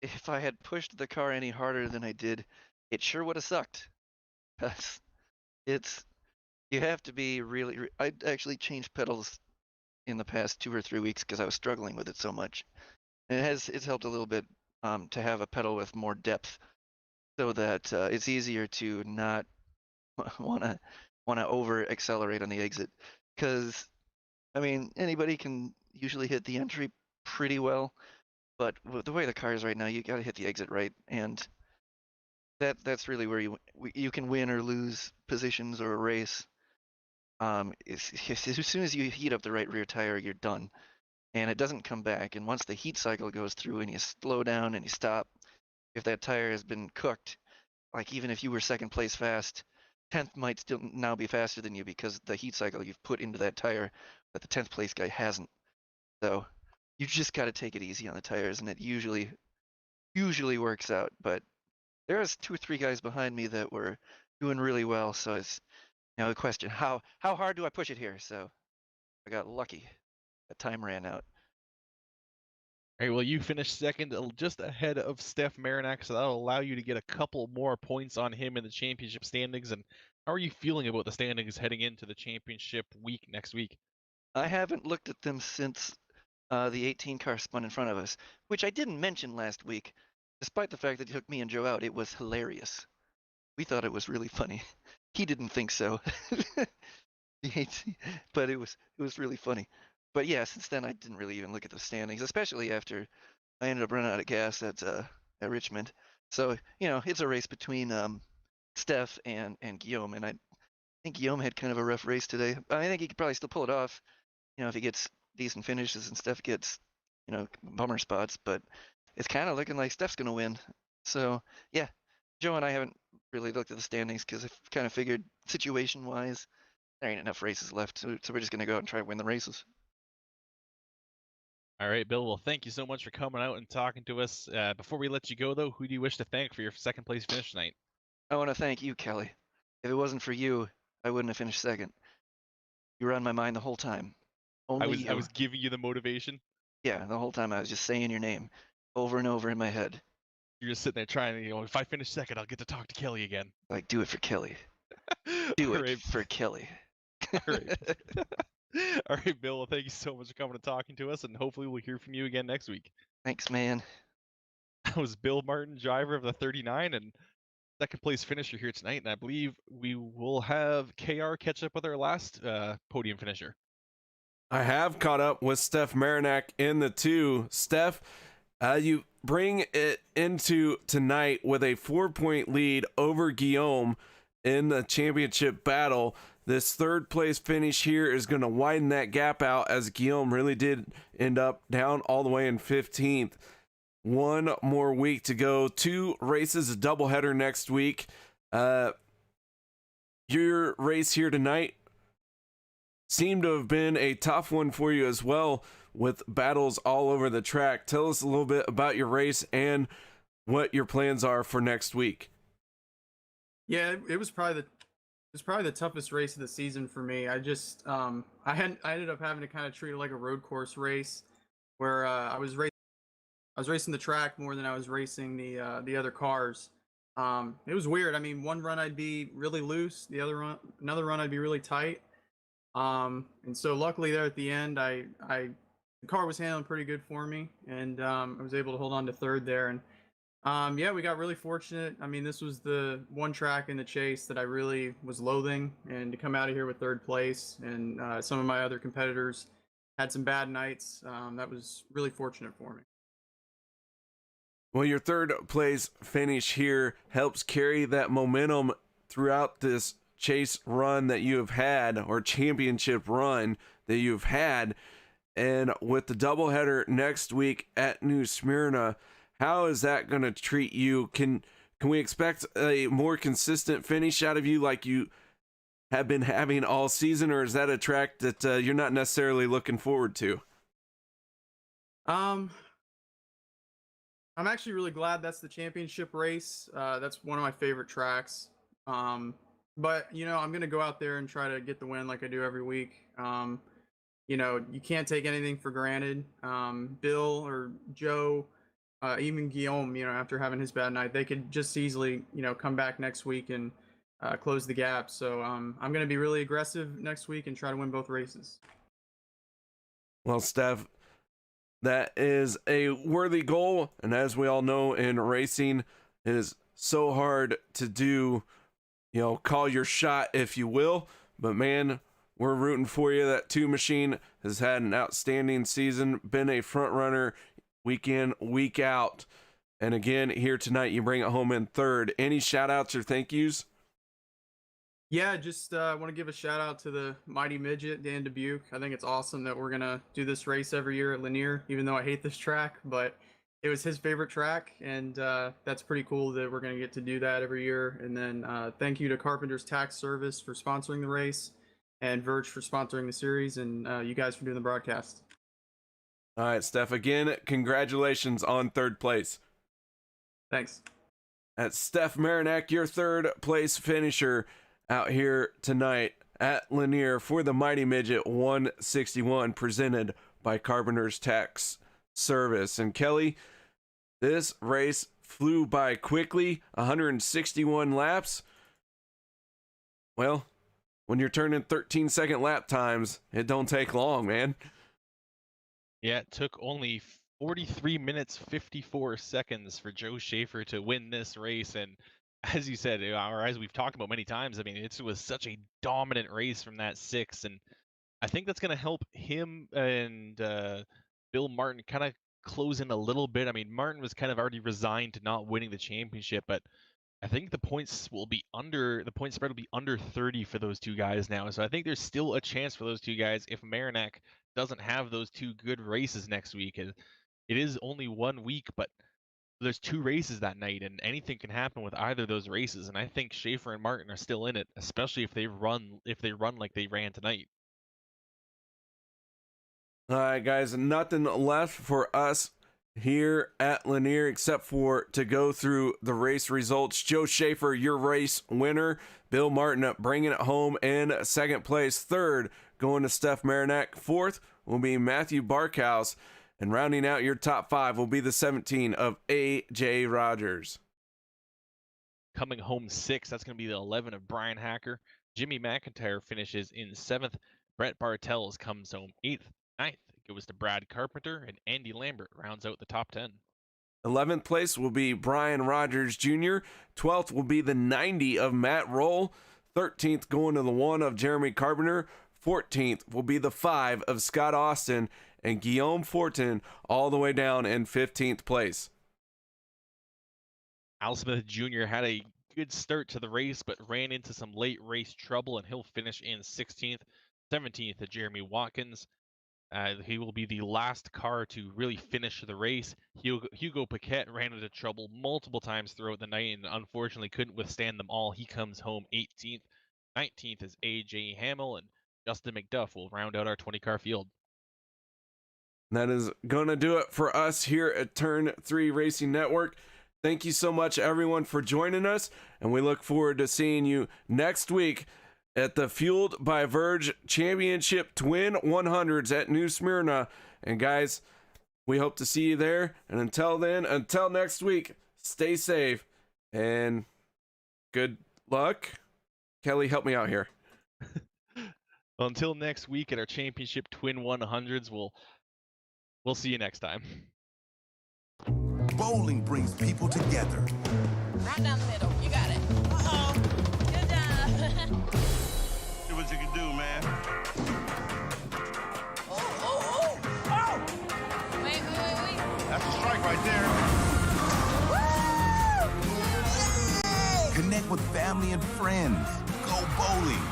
if I had pushed the car any harder than I did, it sure would have sucked. 'Cause it's you have to be really. I actually changed pedals in the past 2 or 3 weeks because I was struggling with it so much. And it's helped a little bit to have a pedal with more depth, so that it's easier to not wanna wanna over accelerate on the exit. Because I mean anybody can usually hit the entry pretty well, but with the way the car is right now, you got to hit the exit right, and that's really where you can win or lose positions or a race. As soon as you heat up the right rear tire, you're done, and it doesn't come back. And once the heat cycle goes through and you slow down and you stop, if that tire has been cooked, like even if you were second place fast, 10th might still now be faster than you because the heat cycle you've put into that tire that the 10th place guy hasn't. So you just got to take it easy on the tires, and it usually works out. But there was 2 or 3 guys behind me that were doing really well, so it's the question, how hard do I push it here? So I got lucky. The time ran out. All right, well, you finished second, just ahead of Steph Marinak, so that'll allow you to get a couple more points on him in the championship standings. And how are you feeling about the standings heading into the championship week next week? I haven't looked at them since the 18 car spun in front of us, which I didn't mention last week. Despite the fact that he took me and Joe out, it was hilarious. We thought it was really funny. He didn't think so. But it was really funny. But yeah, since then I didn't really even look at the standings, especially after I ended up running out of gas at Richmond. So it's a race between Steph and Guillaume, and I think Guillaume had kind of a rough race today. I think he could probably still pull it off, if he gets decent finishes and Steph gets bummer spots. But it's kind of looking like Steph's gonna win. So yeah, Joe and I haven't really looked at the standings because I kind of figured situation wise there ain't enough races left, so we're just gonna go out and try to win the races. All right, Bill. Well, thank you so much for coming out and talking to us. Before we let you go, though, who do you wish to thank for your second place finish tonight? I want to thank you, Kelly. If it wasn't for you, I wouldn't have finished second. You were on my mind the whole time. I Only was I you. was giving you the motivation. Yeah, the whole time I was just saying your name over and over in my head. You're just sitting there trying to, if I finish second, I'll get to talk to Kelly again. Like, do it for Kelly. Do All it right, for Kelly. all right, all right, Bill. Well, thank you so much for coming and talking to us, and hopefully we'll hear from you again next week. Thanks, man. That was Bill Martin, driver of the 39 and second place finisher here tonight. And I believe we will have KR catch up with our last podium finisher. I have caught up with Steph Marinak in the 2. Steph, you bring it into tonight with a 4-point lead over Guillaume in the championship battle. This third place finish here is going to widen that gap out, as Guillaume really did end up down all the way in 15th. One more week to go. 2 races, a doubleheader next week. Your race here tonight seemed to have been a tough one for you as well, with battles all over the track. Tell us a little bit about your race and what your plans are for next week. Yeah, it was probably the toughest race of the season for me. I ended up having to kind of treat it like a road course race, where I was racing the track more than I was racing the other cars. It was weird. I mean, one run I'd be really loose, another run I'd be really tight. And so luckily there at the end, the car was handling pretty good for me, and I was able to hold on to third there. And yeah, we got really fortunate. I mean, this was the one track in the chase that I really was loathing, and to come out of here with third place, and some of my other competitors had some bad nights. That was really fortunate for me. Well, your third place finish here helps carry that momentum throughout this chase run that you have had, or championship run that you've had. And with the doubleheader next week at New Smyrna, how is that going to treat you? Can we expect a more consistent finish out of you like you have been having all season, or is that a track that you're not necessarily looking forward to? Um, I'm actually really glad that's the championship race. That's one of my favorite tracks. But I'm gonna go out there and try to get the win like I do every week. You can't take anything for granted. Bill or Joe even Guillaume, after having his bad night, they could just easily, come back next week and close the gap. So I'm going to be really aggressive next week and try to win both races. Well, Steph, that is a worthy goal. And as we all know in racing, it is so hard to do, call your shot, if you will. But man, we're rooting for you. That 2 machine has had an outstanding season, been a front runner week in, week out. And again, here tonight, you bring it home in third. Any shout outs or thank yous? Yeah, just want to give a shout out to the Mighty Midget, Dan Dubuque. I think it's awesome that we're going to do this race every year at Lanier, even though I hate this track, but it was his favorite track, and that's pretty cool that we're going to get to do that every year. And then thank you to Carpenter's Tax Service for sponsoring the race, and Verge for sponsoring the series, and you guys for doing the broadcast. All right, Steph, again, congratulations on third place. Thanks. That's Steph Marinac, your third place finisher out here tonight at Lanier for the Mighty Midget 161, presented by Carpenter's Tax Service. And Kelly, this race flew by quickly, 161 laps. Well, when you're turning 13-second lap times, it don't take long, man. Yeah, it took only 43 minutes 54 seconds for Joe Schaefer to win this race, and as you said, or as we've talked about many times, I mean, it was such a dominant race from that 6, and I think that's going to help him and Bill Martin kind of close in a little bit. I mean, Martin was kind of already resigned to not winning the championship, but I think the point spread will be under 30 for those two guys now. So I think there's still a chance for those two guys if Marinac doesn't have those 2 good races next week. It is only 1 week, but there's 2 races that night, and anything can happen with either of those races. And I think Schaefer and Martin are still in it, especially if they run like they ran tonight. All right, guys, nothing left for us here at Lanier except for to go through the race results. Joe Schaefer, your race winner. Bill Martin bringing it home in second place. Third, going to Steph Marinac. Fourth will be Matthew Barkhouse. And rounding out your top 5 will be the 17 of A.J. Rogers. Coming home 6, that's going to be the 11 of Brian Hacker. Jimmy McIntyre finishes in 7th. Brett Bartels comes home 8th. 9th goes to Brad Carpenter, and Andy Lambert rounds out the top 10. 11th place will be Brian Rogers Jr. 12th will be the 90 of Matt Roll. 13th going to the 1 of Jeremy Carpenter. 14th will be the 5 of Scott Austin, and Guillaume Fortin all the way down in 15th place. Al Smith Jr. had a good start to the race, but ran into some late race trouble, and he'll finish in 16th. 17th to Jeremy Watkins. He will be the last car to really finish the race. Hugo Paquette ran into trouble multiple times throughout the night and unfortunately couldn't withstand them all. He comes home 18th. 19th is AJ Hamill, and Justin McDuff will round out our 20-car field. That is going to do it for us here at Turn 3 Racing Network. Thank you so much, everyone, for joining us, and we look forward to seeing you next week at the Fueled by Verge Championship Twin 100s at New Smyrna. And guys, we hope to see you there. And until then, until next week, stay safe and good luck. Kelly, help me out here. Until next week at our championship Twin 100s, we'll see you next time. Bowling brings people together. Right down the middle. You got it. Uh-oh. Good job. See what you can do, man. Oh. Wait. That's a strike right there. Connect with family and friends. Go bowling.